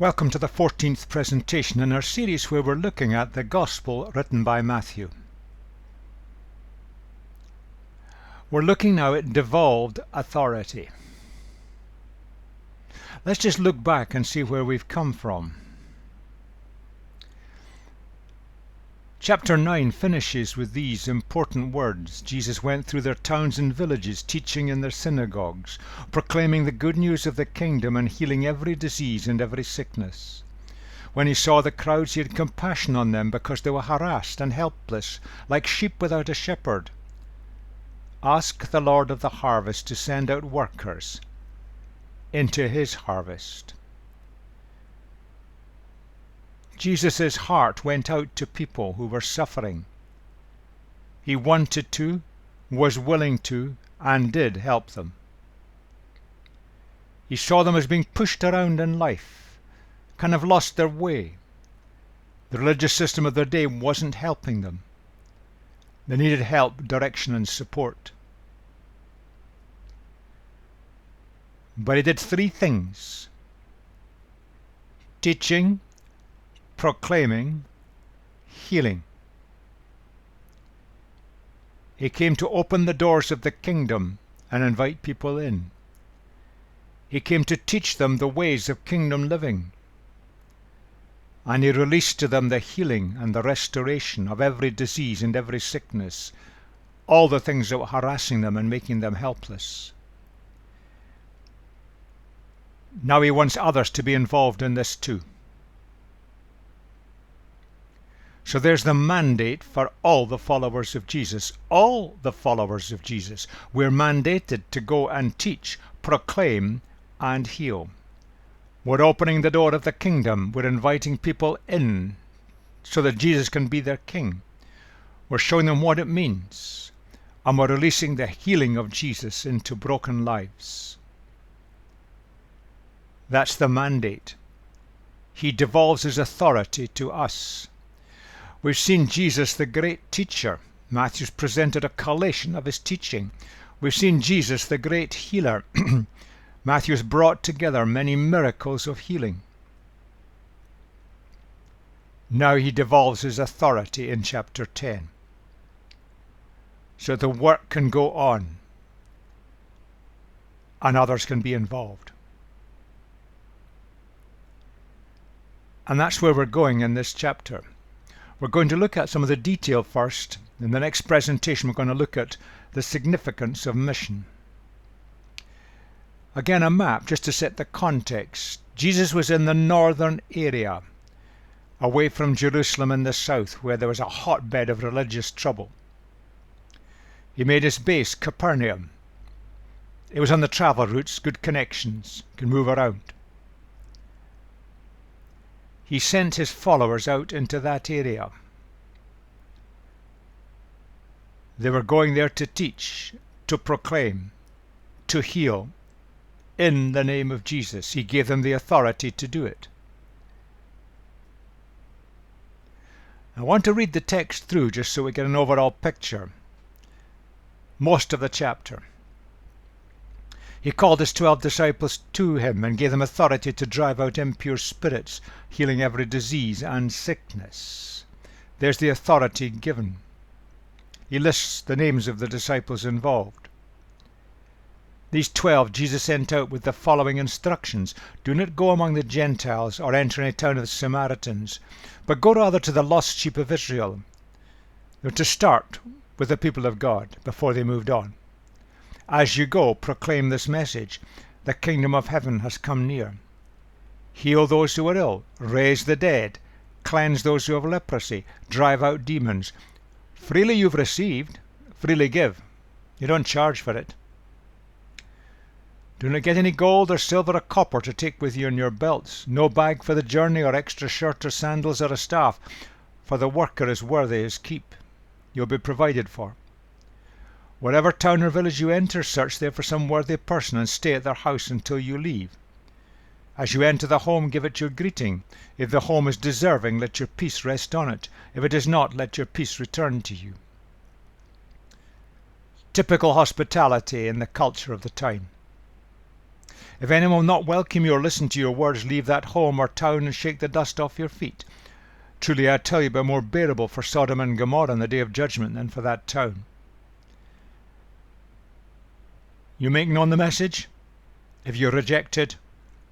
Welcome to the 14th presentation in our series where we're looking at the Gospel written by Matthew. We're looking now at devolved authority. Let's just look back and see where we've come from. Chapter 9 finishes with these important words. Jesus went through their towns and villages, teaching in their synagogues, proclaiming the good news of the kingdom and healing every disease and every sickness. When he saw the crowds, he had compassion on them because they were harassed and helpless, like sheep without a shepherd. Ask the Lord of the harvest to send out workers into his harvest. Jesus' heart went out to people who were suffering. He wanted to, was willing to, and did help them. He saw them as being pushed around in life, kind of lost their way. The religious system of their day wasn't helping them. They needed help, direction, and support. But he did three things: teaching, proclaiming, healing. He came to open the doors of the kingdom and invite people in. He came to teach them the ways of kingdom living. And he released to them the healing and the restoration of every disease and every sickness, all the things that were harassing them and making them helpless. Now he wants others to be involved in this too. So there's the mandate for all the followers of Jesus. All the followers of Jesus. We're mandated to go and teach, proclaim, and heal. We're opening the door of the kingdom. We're inviting people in so that Jesus can be their king. We're showing them what it means. And we're releasing the healing of Jesus into broken lives. That's the mandate. He devolves his authority to us. We've seen Jesus, the great teacher. Matthew's presented a collation of his teaching. We've seen Jesus, the great healer. Matthew's brought together many miracles of healing. Now he devolves his authority in chapter 10. So the work can go on and others can be involved. And that's where we're going in this chapter. We're going to look at some of the detail first. In the next presentation, we're going to look at the significance of mission. Again, a map just to set the context. Jesus was in the northern area, away from Jerusalem in the south, where there was a hotbed of religious trouble. He made his base Capernaum. It was on the travel routes, good connections, can move around. He sent his followers out into that area. They were going there to teach, to proclaim, to heal, in the name of Jesus. He gave them the authority to do it. I want to read the text through just so we get an overall picture. Most of the chapter. He called his 12 disciples to him and gave them authority to drive out impure spirits, healing every disease and sickness. There's the authority given. He lists the names of the disciples involved. These 12 Jesus sent out with the following instructions: do not go among the Gentiles or enter any town of the Samaritans, but go rather to the lost sheep of Israel. They're to start with the people of God before they moved on. As you go, proclaim this message: the kingdom of heaven has come near. Heal those who are ill, raise the dead, cleanse those who have leprosy, drive out demons. Freely you've received, freely give. You don't charge for it. Do not get any gold or silver or copper to take with you in your belts, no bag for the journey or extra shirt or sandals or a staff, for the worker is worthy his keep. You'll be provided for. Whatever town or village you enter, search there for some worthy person and stay at their house until you leave. As you enter the home, give it your greeting. If the home is deserving, let your peace rest on it. If it is not, let your peace return to you. Typical hospitality in the culture of the time. If anyone will not welcome you or listen to your words, leave that home or town and shake the dust off your feet. Truly I tell you, it will be more bearable for Sodom and Gomorrah on the day of judgment than for that town. You make known the message? If you reject it,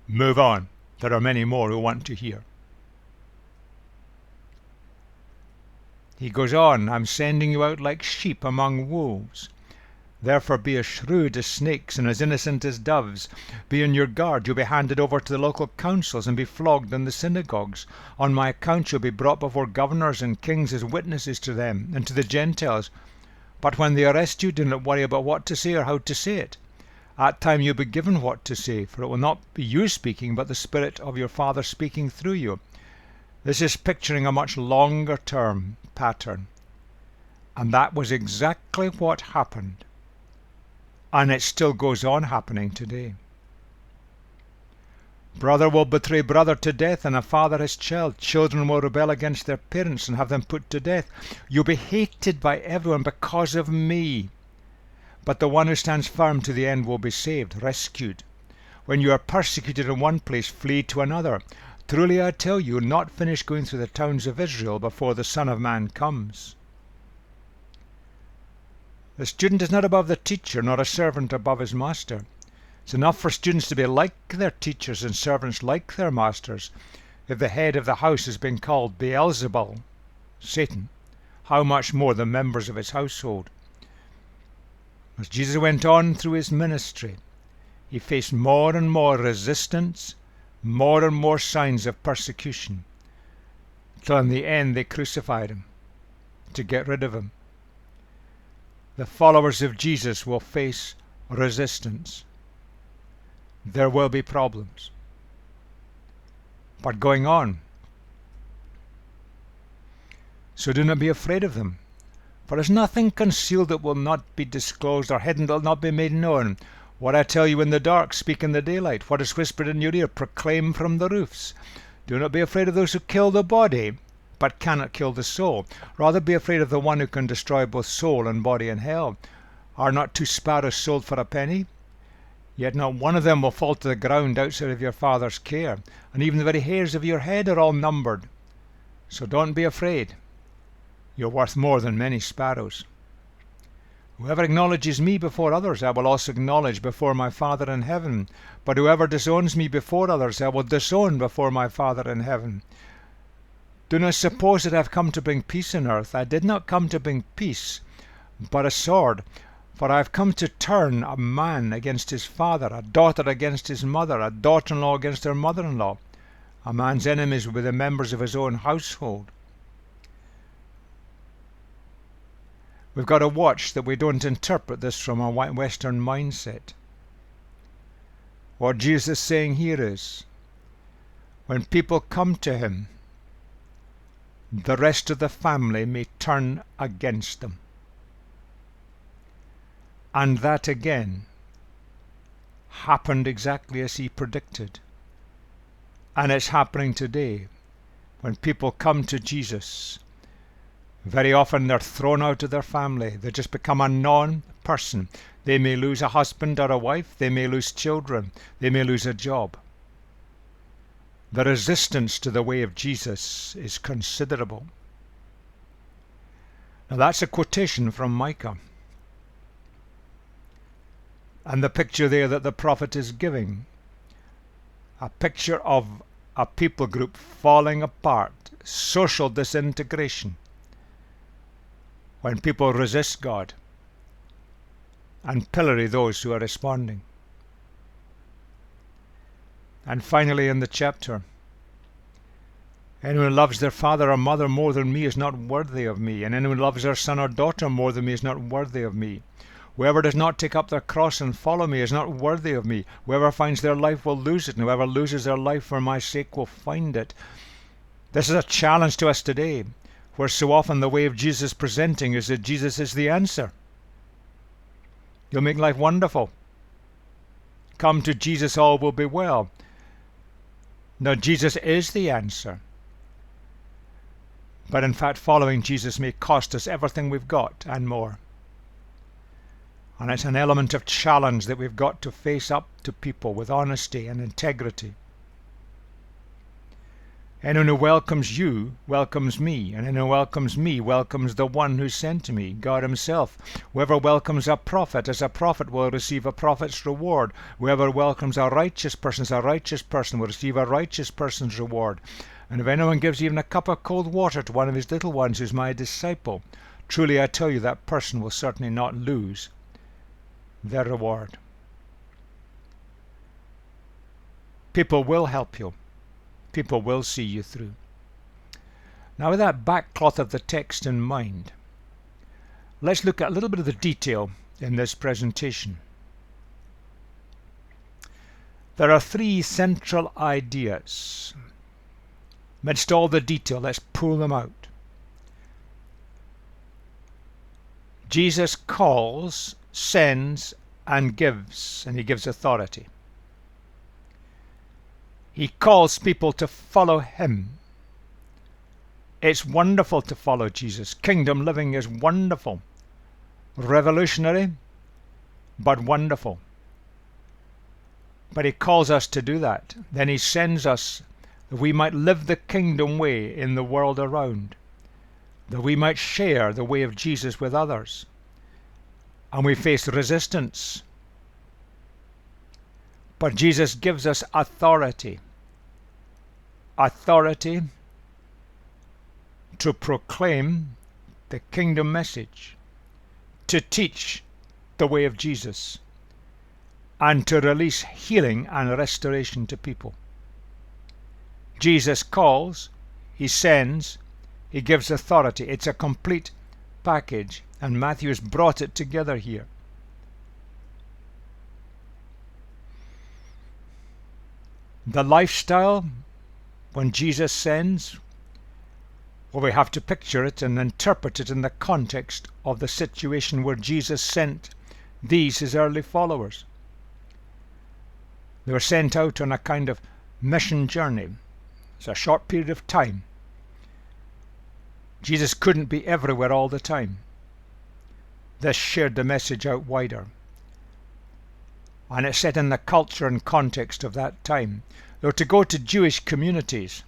move on. There are many more who want to hear. He goes on, I'm sending you out like sheep among wolves. Therefore be as shrewd as snakes and as innocent as doves. Be on your guard. You'll be handed over to the local councils and be flogged in the synagogues. On my account you'll be brought before governors and kings as witnesses to them and to the Gentiles. But when they arrest you, do not worry about what to say or how to say it. At time you'll be given what to say, for it will not be you speaking, but the Spirit of your Father speaking through you. This is picturing a much longer term pattern. And that was exactly what happened. And it still goes on happening today. Brother will betray brother to death, and a father his child. Children will rebel against their parents and have them put to death. You'll be hated by everyone because of me. But the one who stands firm to the end will be saved, rescued. When you are persecuted in one place, flee to another. Truly I tell you, you'll not finish going through the towns of Israel before the Son of Man comes. The student is not above the teacher, nor a servant above his master. It's enough for students to be like their teachers and servants like their masters. If the head of the house has been called Beelzebul, Satan, how much more the members of his household? As Jesus went on through his ministry, he faced more and more resistance, more and more signs of persecution, till in the end they crucified him to get rid of him. The followers of Jesus will face resistance. There will be problems. But going on. So do not be afraid of them. For there is nothing concealed that will not be disclosed, or hidden that will not be made known. What I tell you in the dark, speak in the daylight. What is whispered in your ear, proclaim from the roofs. Do not be afraid of those who kill the body, but cannot kill the soul. Rather be afraid of the one who can destroy both soul and body in hell. Are not 2 sparrows sold for a penny? Yet not one of them will fall to the ground outside of your Father's care, and even the very hairs of your head are all numbered. So don't be afraid. You're worth more than many sparrows. Whoever acknowledges me before others, I will also acknowledge before my Father in heaven. But whoever disowns me before others, I will disown before my Father in heaven. Do not suppose that I have come to bring peace on earth. I did not come to bring peace, but a sword. For I have come to turn a man against his father, a daughter against his mother, a daughter-in-law against her mother-in-law. A man's enemies will be the members of his own household. We've got to watch that we don't interpret this from a Western mindset. What Jesus is saying here is, when people come to him, the rest of the family may turn against them. And that again happened exactly as he predicted. And it's happening today. When people come to Jesus, very often they're thrown out of their family. They just become a non-person. They may lose a husband or a wife. They may lose children. They may lose a job. The resistance to the way of Jesus is considerable. Now that's a quotation from Micah. And the picture there that the prophet is giving, a picture of a people group falling apart, social disintegration, when people resist God and pillory those who are responding. And finally in the chapter, anyone who loves their father or mother more than me is not worthy of me, and anyone who loves their son or daughter more than me is not worthy of me. Whoever does not take up their cross and follow me is not worthy of me. Whoever finds their life will lose it, and whoever loses their life for my sake will find it. This is a challenge to us today, where so often the way of Jesus presenting is that Jesus is the answer. You'll make life wonderful. Come to Jesus, all will be well. No, Jesus is the answer. But in fact, following Jesus may cost us everything we've got and more. And it's an element of challenge that we've got to face up to people with honesty and integrity. Anyone who welcomes you welcomes me, and anyone who welcomes me welcomes the one who sent me, God himself. Whoever welcomes a prophet as a prophet will receive a prophet's reward. Whoever welcomes a righteous person as a righteous person will receive a righteous person's reward. And if anyone gives even a cup of cold water to one of his little ones who's my disciple, truly I tell you that person will certainly not lose their reward. People will help you. People will see you through. Now, with that backcloth of the text in mind, let's look at a little bit of the detail in this presentation. There are three central ideas. Amidst all the detail, let's pull them out. Jesus calls, sends, and gives, and he gives authority. He calls people to follow him. It's wonderful to follow Jesus. Kingdom living is wonderful. Revolutionary, but wonderful. But he calls us to do that. Then he sends us that we might live the kingdom way in the world around, that we might share the way of Jesus with others. And we face resistance. But Jesus gives us authority. Authority to proclaim the kingdom message, to teach the way of Jesus, and to release healing and restoration to people. Jesus calls, he sends, he gives authority. It's a complete package, and Matthew has brought it together here. The lifestyle, when Jesus sends, well, we have to picture it and interpret it in the context of the situation where Jesus sent these, his early followers. They were sent out on a kind of mission journey. It's a short period of time. Jesus couldn't be everywhere all the time. This shared the message out wider. And it's set in the culture and context of that time. They were to go to Jewish communities.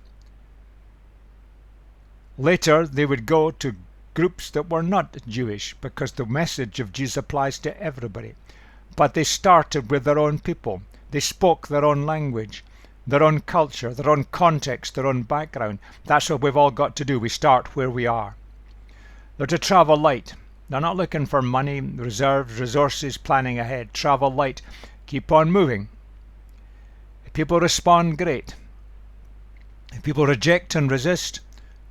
Later, they would go to groups that were not Jewish, because the message of Jesus applies to everybody. But they started with their own people. They spoke their own language, their own culture, their own context, their own background. That's what we've all got to do. We start where we are. They're to travel light. They're not looking for money, reserves, resources, planning ahead. Travel light. Keep on moving. If people respond, great. If people reject and resist,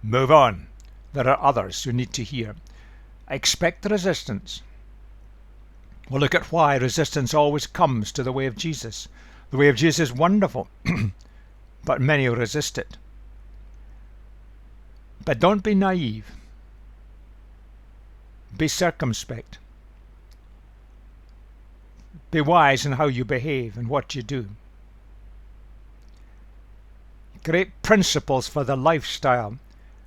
move on. There are others who need to hear. Expect resistance. We'll look at why resistance always comes to the way of Jesus. The way of Jesus is wonderful, but many resist it. But don't be naive. Be circumspect. Be wise in how you behave and what you do. Great principles for the lifestyle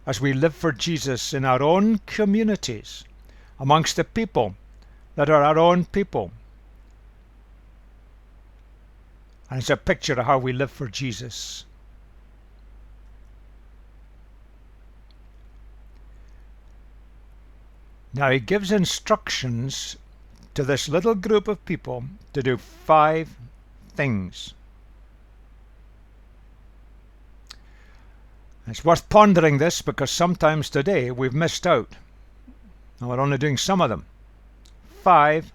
as we live for Jesus in our own communities, amongst the people that are our own people. And it's a picture of how we live for Jesus. Now he gives instructions to this little group of people to do 5 things. It's worth pondering this, because sometimes today we've missed out. And we're only doing some of them. 5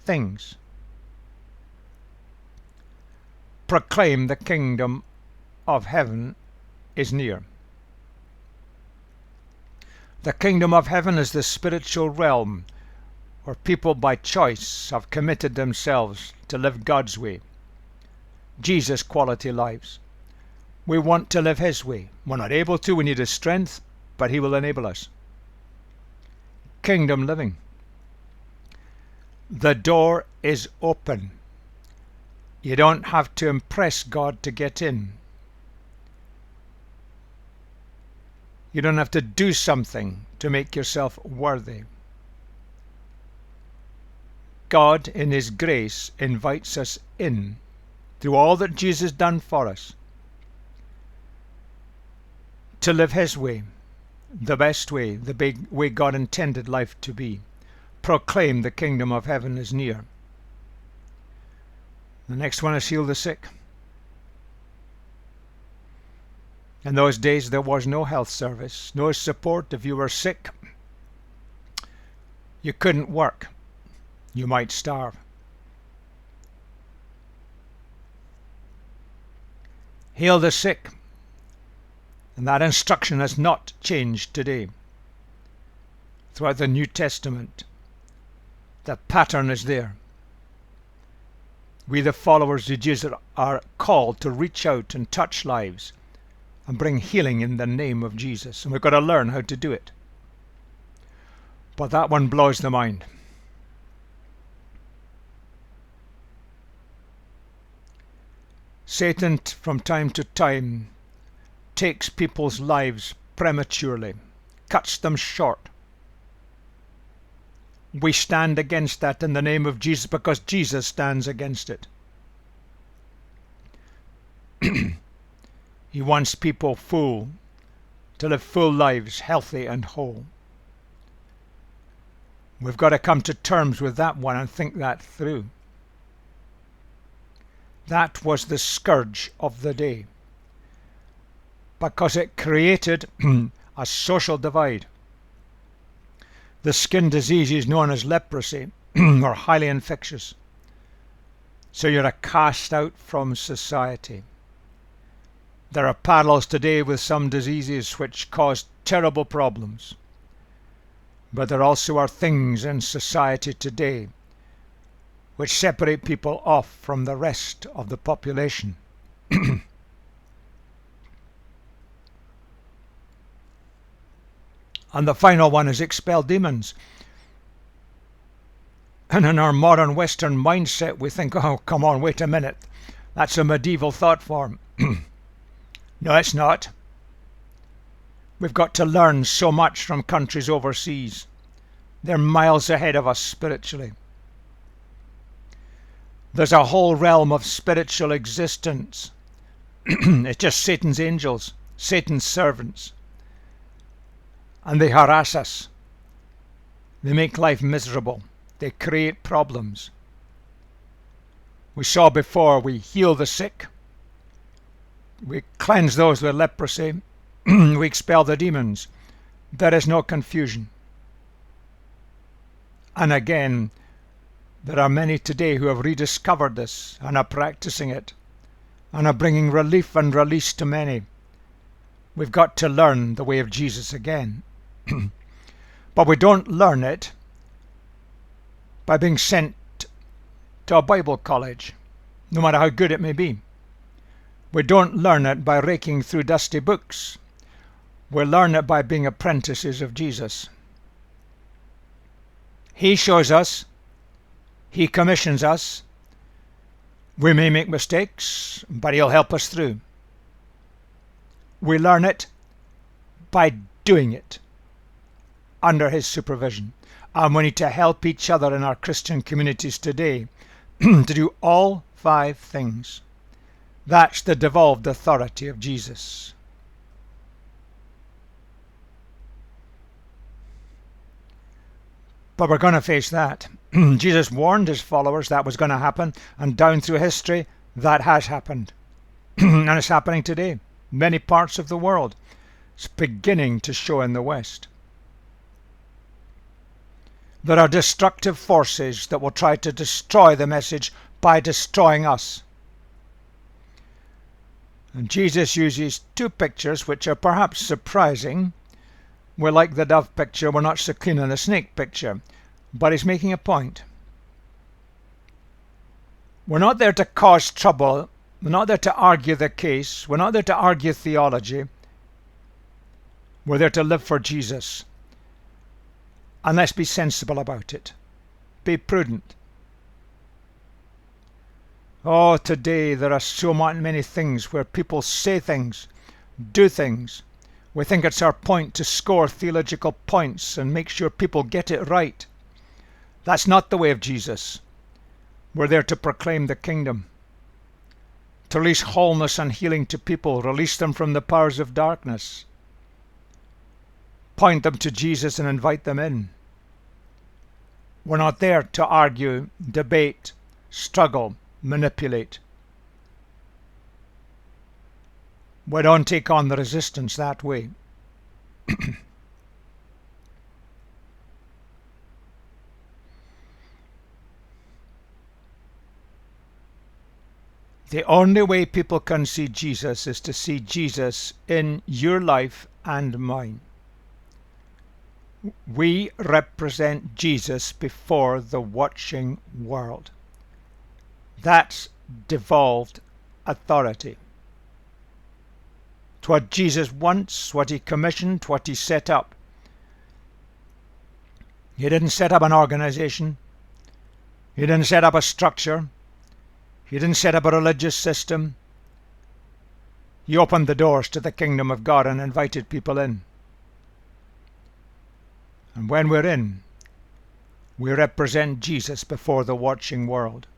things. Proclaim the kingdom of heaven is near. The kingdom of heaven is the spiritual realm where people by choice have committed themselves to live God's way. Jesus' quality lives. We want to live his way. We're not able to, we need his strength, but he will enable us. Kingdom living. The door is open. You don't have to impress God to get in. You don't have to do something to make yourself worthy. God in his grace invites us in through all that Jesus done for us to live his way, the best way, the big way God intended life to be. Proclaim the kingdom of heaven is near. The next one is heal the sick. In those days there was no health service, no support. If you were sick, you couldn't work. You might starve. Heal the sick. And that instruction has not changed today. Throughout the New Testament, the pattern is there. We, the followers of Jesus, are called to reach out and touch lives and bring healing in the name of Jesus. And we've got to learn how to do it. But that one blows the mind. Satan, from time to time, takes people's lives prematurely, cuts them short. We stand against that in the name of Jesus because Jesus stands against it. He wants people to live full lives, healthy and whole. We've got to come to terms with that one and think that through. That was the scourge of the day, because it created a social divide. The skin disease is known as leprosy, or highly infectious. So you're cast out from society. There are parallels today with some diseases which cause terrible problems. But there also are things in society today which separate people off from the rest of the population. And the final one is expel demons. And in our modern Western mindset, we think, oh, come on, wait a minute. That's a medieval thought form. No, it's not. We've got to learn so much from countries overseas. They're miles ahead of us spiritually. There's a whole realm of spiritual existence. It's just Satan's angels, Satan's servants. And they harass us. They make life miserable. They create problems. We saw before, we heal the sick. We cleanse those with leprosy. We expel the demons. There is no confusion. And again, there are many today who have rediscovered this and are practicing it and are bringing relief and release to many. We've got to learn the way of Jesus again. But we don't learn it by being sent to a Bible college, no matter how good it may be. We don't learn it by raking through dusty books. We learn it by being apprentices of Jesus. He shows us. He commissions us. We may make mistakes, but he'll help us through. We learn it by doing it under his supervision. And we need to help each other in our Christian communities today to do all 5 things. That's the devolved authority of Jesus. But we're going to face that. Jesus warned his followers that was going to happen, and down through history that has happened. And it's happening today. Many parts of the world. It's beginning to show in the West. There are destructive forces that will try to destroy the message by destroying us. And Jesus uses 2 pictures which are perhaps surprising. We're like the dove picture, we're not so keen on the snake picture. But he's making a point. We're not there to cause trouble. We're not there to argue the case. We're not there to argue theology. We're there to live for Jesus. And let's be sensible about it. Be prudent. Oh, today there are so many things where people say things, do things. We think it's our point to score theological points and make sure people get it right. That's not the way of Jesus. We're there to proclaim the kingdom, to release wholeness and healing to people, release them from the powers of darkness, point them to Jesus and invite them in. We're not there to argue, debate, struggle, manipulate. We don't take on the resistance that way. The only way people can see Jesus is to see Jesus in your life and mine. We represent Jesus before the watching world. That's devolved authority. It's what Jesus wants, what he commissioned, what he set up. He didn't set up an organization. He didn't set up a structure. He didn't set up a religious system. He opened the doors to the kingdom of God and invited people in. And when we're in, we represent Jesus before the watching world.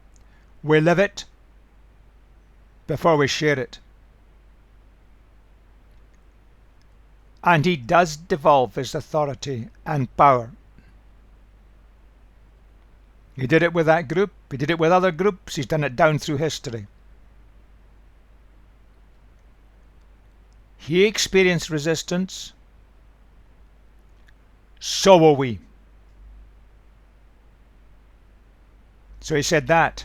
We live it before we share it. And he does devolve his authority and power. He did it with that group. He did it with other groups. He's done it down through history. He experienced resistance. So will we. So he said that.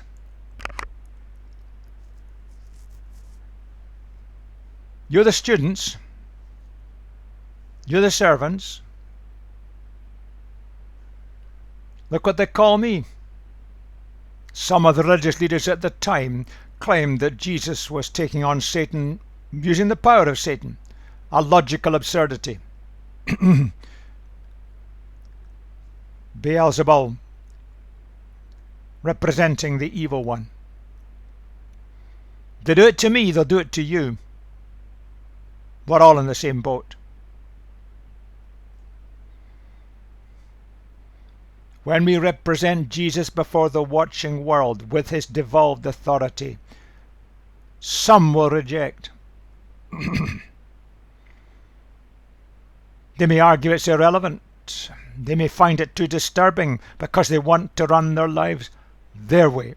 You're the students. You're the servants. Look what they call me. Some of the religious leaders at the time claimed that Jesus was taking on Satan using the power of Satan. A logical absurdity. Beelzebul, representing the evil one. They do it to me, they'll do it to you. We're all in the same boat. When we represent Jesus before the watching world with his devolved authority, some will reject. They may argue it's irrelevant. They may find it too disturbing because they want to run their lives their way.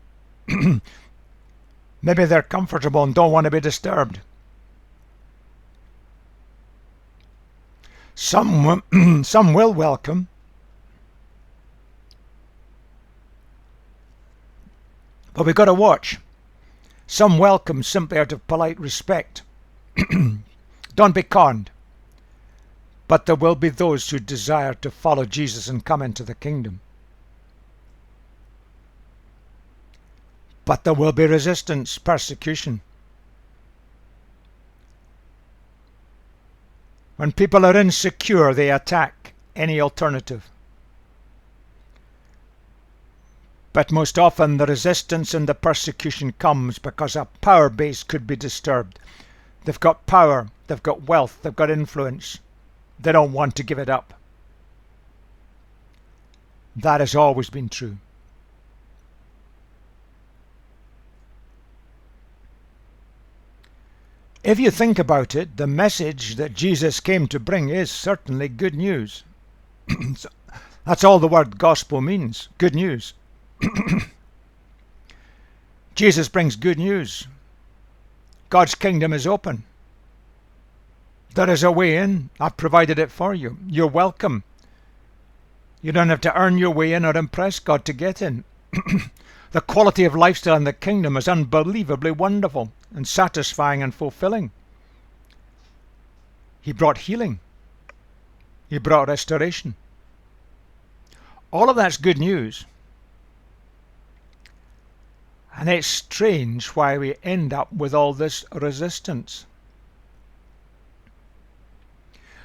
Maybe they're comfortable and don't want to be disturbed. Some will welcome. But we've got to watch. Some welcome simply out of polite respect. Don't be conned. But there will be those who desire to follow Jesus and come into the kingdom. But there will be resistance, persecution. When people are insecure, they attack any alternative. But most often the resistance and the persecution comes because a power base could be disturbed. They've got power, they've got wealth, they've got influence. They don't want to give it up. That has always been true. If you think about it, the message that Jesus came to bring is certainly good news. That's all the word gospel means, good news. Jesus brings good news. God's kingdom is open. There is a way in. I've provided it for you. You're welcome. You don't have to earn your way in or impress God to get in. The quality of lifestyle in the kingdom is unbelievably wonderful and satisfying and fulfilling. He brought healing. He brought restoration. All of that's good news. And it's strange why we end up with all this resistance.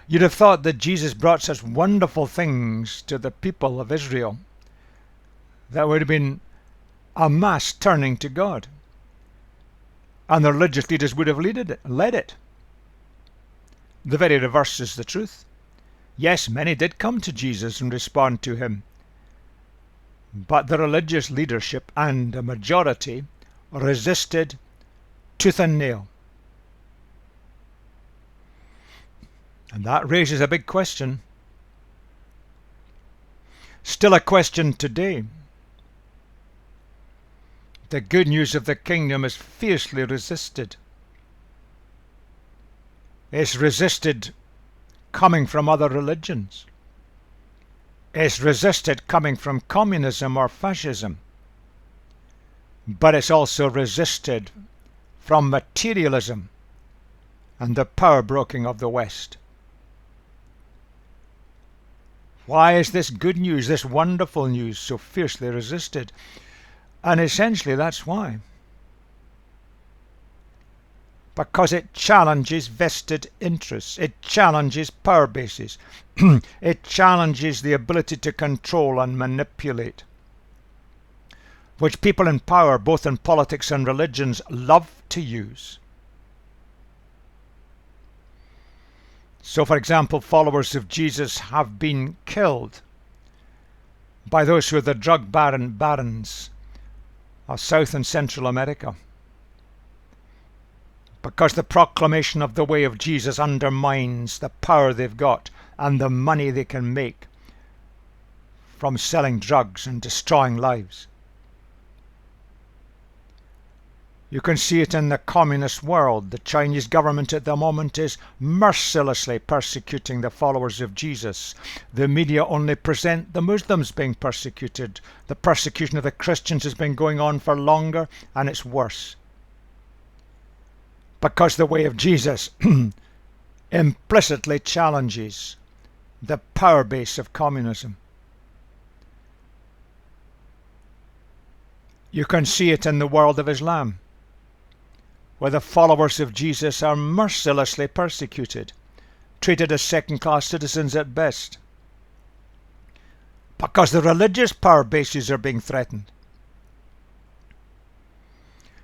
You'd have thought that Jesus brought such wonderful things to the people of Israel that would have been a mass turning to God. And the religious leaders would have led it. The very reverse is the truth. Yes, many did come to Jesus and respond to him. But the religious leadership and the majority resisted tooth and nail. And that raises a big question. Still a question today. The good news of the kingdom is fiercely resisted. It's resisted coming from other religions. It's resisted coming from communism or fascism. But it's also resisted from materialism and the power broking of the West. Why is this good news, this wonderful news, so fiercely resisted? And essentially that's why. Because it challenges vested interests. It challenges power bases. It challenges the ability to control and manipulate, which people in power, both in politics and religions, love to use. So, for example, followers of Jesus have been killed by those who are the drug barons of South and Central America, because the proclamation of the way of Jesus undermines the power they've got and the money they can make from selling drugs and destroying lives. You can see it in the communist world. The Chinese government at the moment is mercilessly persecuting the followers of Jesus. The media only present the Muslims being persecuted. The persecution of the Christians has been going on for longer, and it's worse. Because the way of Jesus implicitly challenges the power base of communism. You can see it in the world of Islam, where the followers of Jesus are mercilessly persecuted, treated as second-class citizens at best, because the religious power bases are being threatened.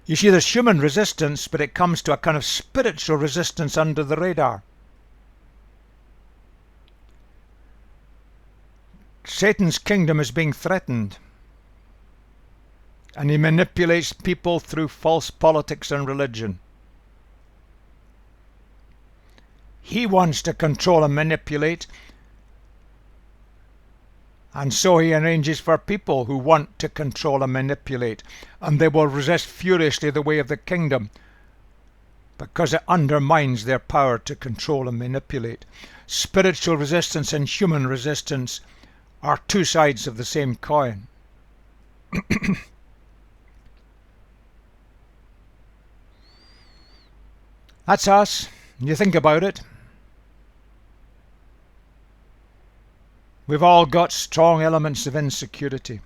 You see, there's human resistance, but it comes to a kind of spiritual resistance under the radar. Satan's kingdom is being threatened, and he manipulates people through false politics and religion. He wants to control and manipulate, and so he arranges for people who want to control and manipulate, and they will resist furiously the way of the kingdom because it undermines their power to control and manipulate. Spiritual resistance and human resistance are two sides of the same coin. That's us. You think about it. We've all got strong elements of insecurity.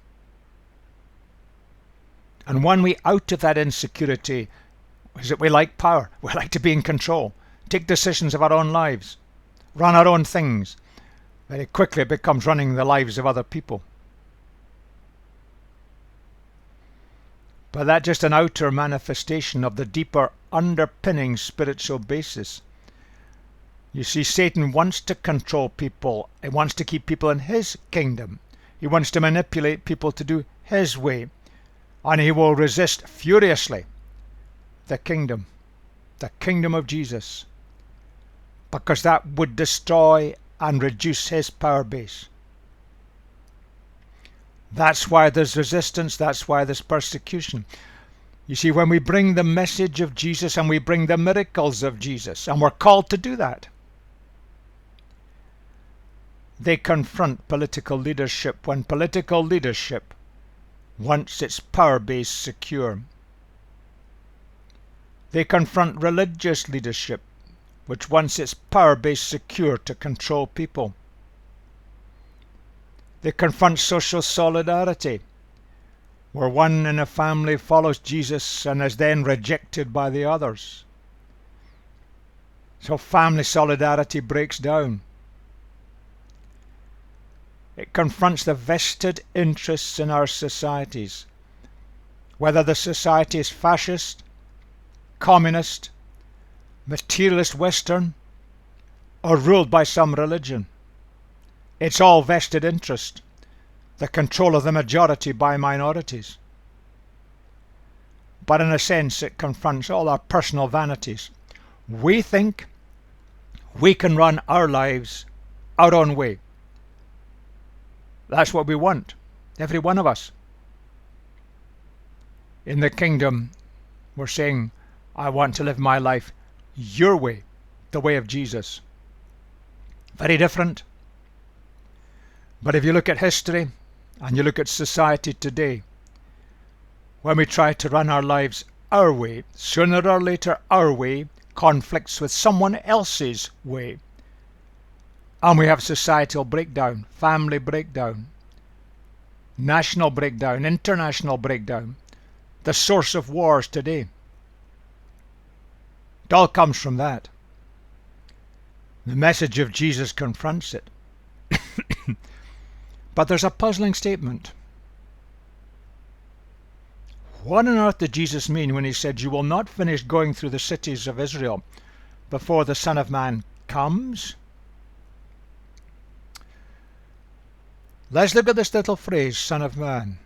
And one way out of that insecurity is that we like power. We like to be in control, take decisions of our own lives, run our own things. Very quickly it becomes running the lives of other people. But that's just an outer manifestation of the deeper underpinning spiritual basis. You see, Satan wants to control people. He wants to keep people in his kingdom. He wants to manipulate people to do his way. And he will resist furiously the kingdom of Jesus, because that would destroy and reduce his power base. That's why there's resistance. That's why there's persecution. You see, when we bring the message of Jesus and we bring the miracles of Jesus, and we're called to do that, they confront political leadership when political leadership wants its power base secure. They confront religious leadership, which wants its power base secure to control people. They confront social solidarity, where one in a family follows Jesus and is then rejected by the others. So family solidarity breaks down. It confronts the vested interests in our societies, whether the society is fascist, communist, materialist Western, or ruled by some religion. It's all vested interest. the control of the majority by minorities. But in a sense, it confronts all our personal vanities. We think we can run our lives our own way. That's what we want, every one of us. In the kingdom, we're saying, I want to live my life your way, the way of Jesus. Very different. But if you look at history and you look at society today, when we try to run our lives our way, sooner or later our way conflicts with someone else's way. And we have societal breakdown, family breakdown, national breakdown, international breakdown, the source of wars today. It all comes from that. The message of Jesus confronts it. But there's a puzzling statement. What on earth did Jesus mean when he said, you will not finish going through the cities of Israel before the Son of Man comes? Let's look at this little phrase, Son of Man.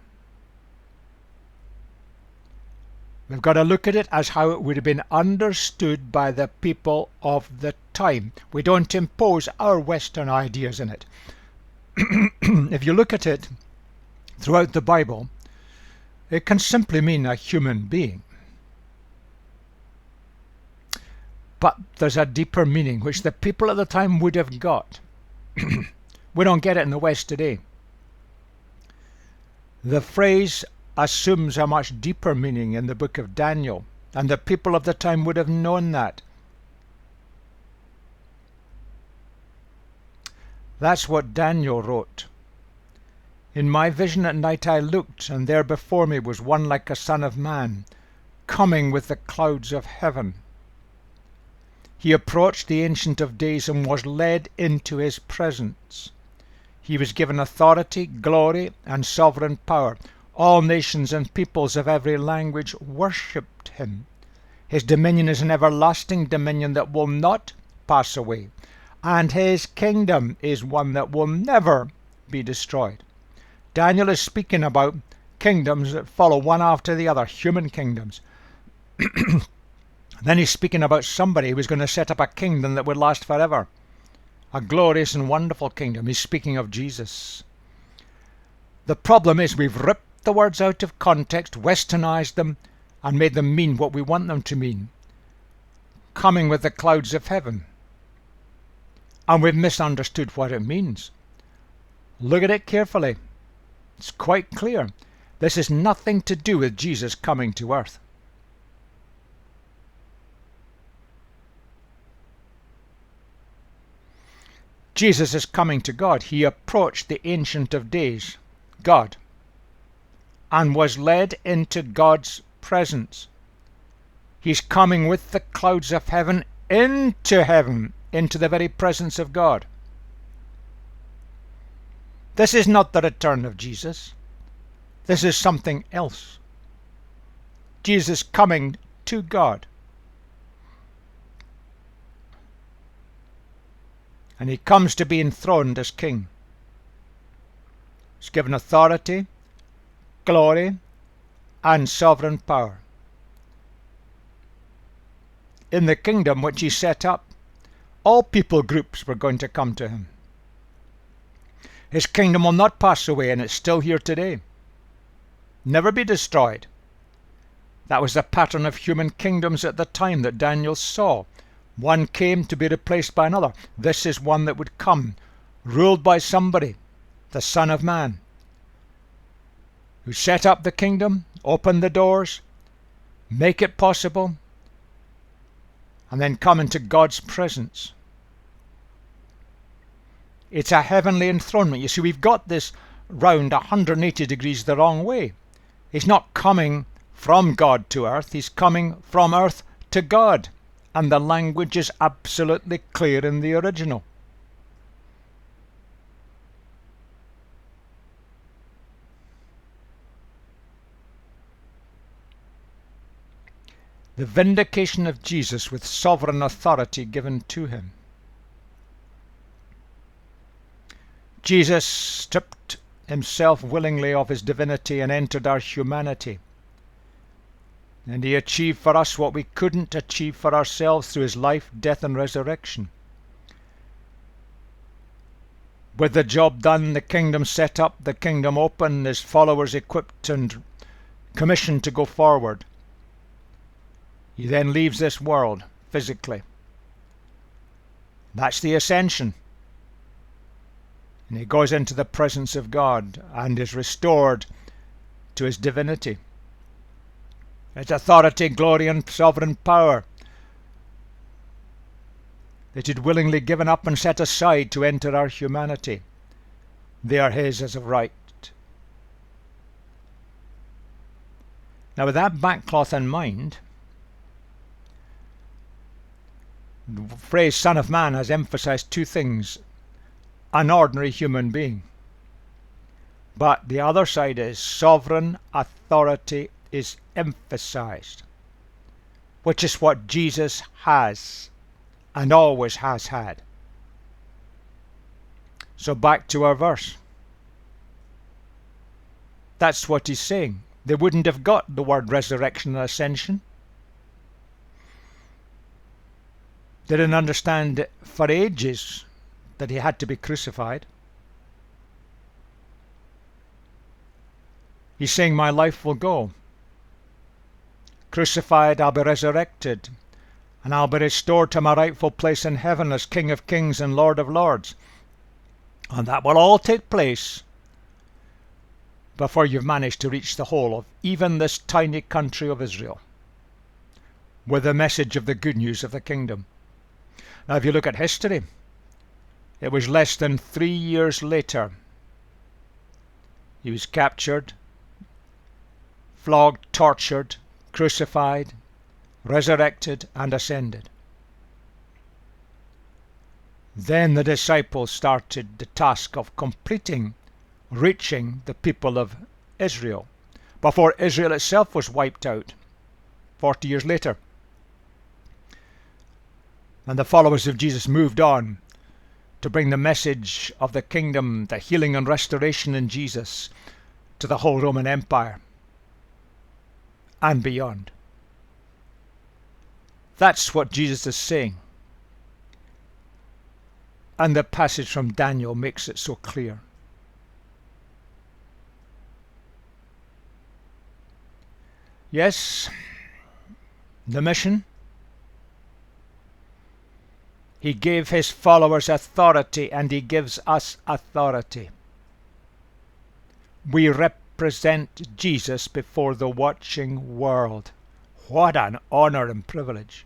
We've got to look at it as how it would have been understood by the people of the time. We don't impose our Western ideas in it. If you look at it throughout the Bible, it can simply mean a human being. But there's a deeper meaning which the people at the time would have got. We don't get it in the West today. The phrase assumes a much deeper meaning in the book of Daniel, and the people of the time would have known that. That's what Daniel wrote. In my vision at night I looked, and there before me was one like a son of man, coming with the clouds of heaven. He approached the Ancient of Days and was led into his presence. He was given authority, glory, and sovereign power. All nations and peoples of every language worshipped him. His dominion is an everlasting dominion that will not pass away, and his kingdom is one that will never be destroyed. Daniel is speaking about kingdoms that follow one after the other, human kingdoms. Then he's speaking about somebody who's going to set up a kingdom that would last forever, a glorious and wonderful kingdom. He's speaking of Jesus. The problem is we've ripped the words out of context, westernized them, and made them mean what we want them to mean. Coming with the clouds of heaven. And we've misunderstood what it means. Look at it carefully. It's quite clear. This has nothing to do with Jesus coming to earth. Jesus is coming to God. He approached the Ancient of Days, God, and was led into God's presence. He's coming with the clouds of heaven, into the very presence of God. This is not the return of Jesus. This is something else. Jesus coming to God. And he comes to be enthroned as king. He's given authority, glory, and sovereign power. In the kingdom which he set up, all people groups were going to come to him. His kingdom will not pass away, and it's still here today. Never be destroyed. That was the pattern of human kingdoms at the time that Daniel saw. One came to be replaced by another. This is one that would come, ruled by somebody, the Son of Man, who set up the kingdom, open the doors, make it possible, and then come into God's presence. It's a heavenly enthronement. You see, we've got this round 180 degrees the wrong way. He's not coming from God to earth. He's coming from earth to God. And the language is absolutely clear in the original. The vindication of Jesus with sovereign authority given to him. Jesus stripped himself willingly of his divinity and entered our humanity. And he achieved for us what we couldn't achieve for ourselves through his life, death, and resurrection. With the job done, the kingdom set up, the kingdom open, his followers equipped and commissioned to go forward. He then leaves this world physically. That's the ascension. And he goes into the presence of God and is restored to his divinity. His authority, glory, and sovereign power that he'd willingly given up and set aside to enter our humanity. They are his as of right. Now, with that backcloth in mind, the phrase Son of Man has emphasized two things. An ordinary human being. But the other side is sovereign authority is emphasized, which is what Jesus has and always has had. So back to our verse. That's what he's saying. They wouldn't have got the word resurrection and ascension. They didn't understand for ages that he had to be crucified. He's saying, my life will go. Crucified, I'll be resurrected, and I'll be restored to my rightful place in heaven as King of Kings and Lord of Lords. And that will all take place before you've managed to reach the whole of even this tiny country of Israel with the message of the good news of the kingdom. Now, if you look at history, it was less than 3 years later he was captured, flogged, tortured, crucified, resurrected, and ascended. Then the disciples started the task of reaching the people of Israel, before Israel itself was wiped out 40 years later. And the followers of Jesus moved on to bring the message of the kingdom, the healing and restoration in Jesus, to the whole Roman Empire and beyond. That's what Jesus is saying. And the passage from Daniel makes it so clear. Yes, the mission. He gave his followers authority, and he gives us authority. We represent Jesus before the watching world. What an honor and privilege.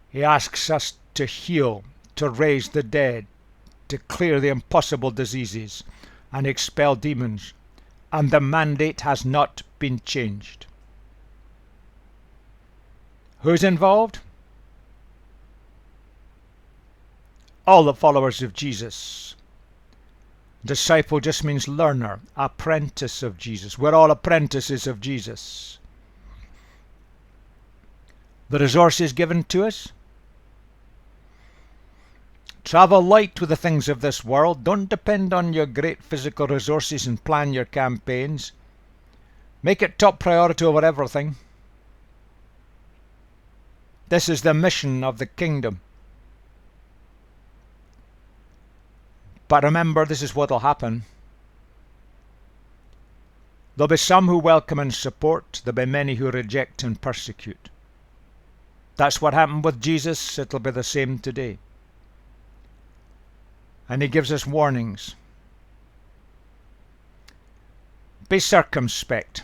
He asks us to heal, to raise the dead, to clear the impossible diseases, and expel demons. And the mandate has not been changed. Who's involved? All the followers of Jesus. Disciple just means learner, apprentice of Jesus. We're all apprentices of Jesus. The resources given to us. Travel light with the things of this world. Don't depend on your great physical resources and plan your campaigns. Make it top priority over everything. This is the mission of the kingdom. But remember, this is what will happen. There'll be some who welcome and support. There'll be many who reject and persecute. That's what happened with Jesus. It'll be the same today. And he gives us warnings. Be circumspect.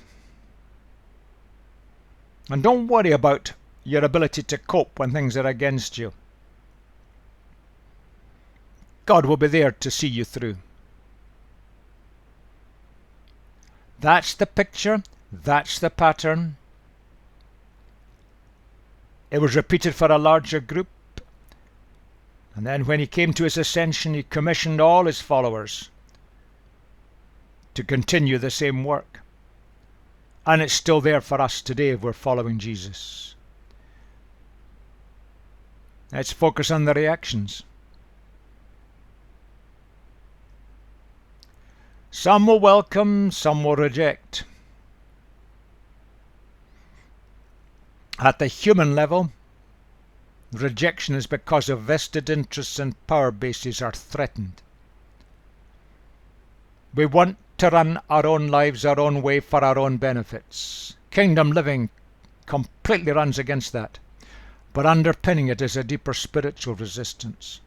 And don't worry about your ability to cope when things are against you. God will be there to see you through. That's the picture. That's the pattern. It was repeated for a larger group. And then when he came to his ascension, he commissioned all his followers to continue the same work. And it's still there for us today if we're following Jesus. Let's focus on the reactions. Some will welcome, some will reject. At the human level, rejection is because of vested interests and power bases are threatened. We want to run our own lives our own way for our own benefits. Kingdom living completely runs against that, but underpinning it is a deeper spiritual resistance.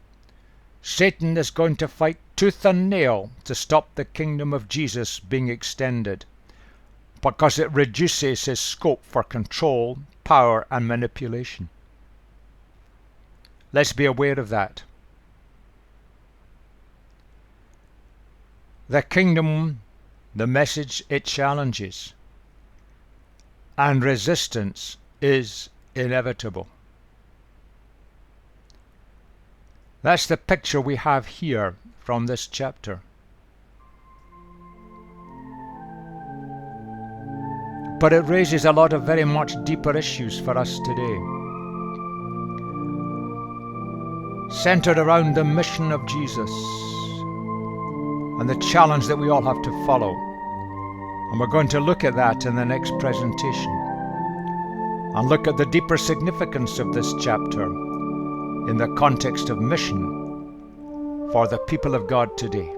Satan is going to fight tooth and nail to stop the kingdom of Jesus being extended, because it reduces his scope for control, power, and manipulation. Let's be aware of that. The kingdom, the message it challenges, and resistance is inevitable. That's the picture we have here from this chapter. But it raises a lot of very much deeper issues for us today, centered around the mission of Jesus and the challenge that we all have to follow. And we're going to look at that in the next presentation and look at the deeper significance of this chapter in the context of mission for the people of God today.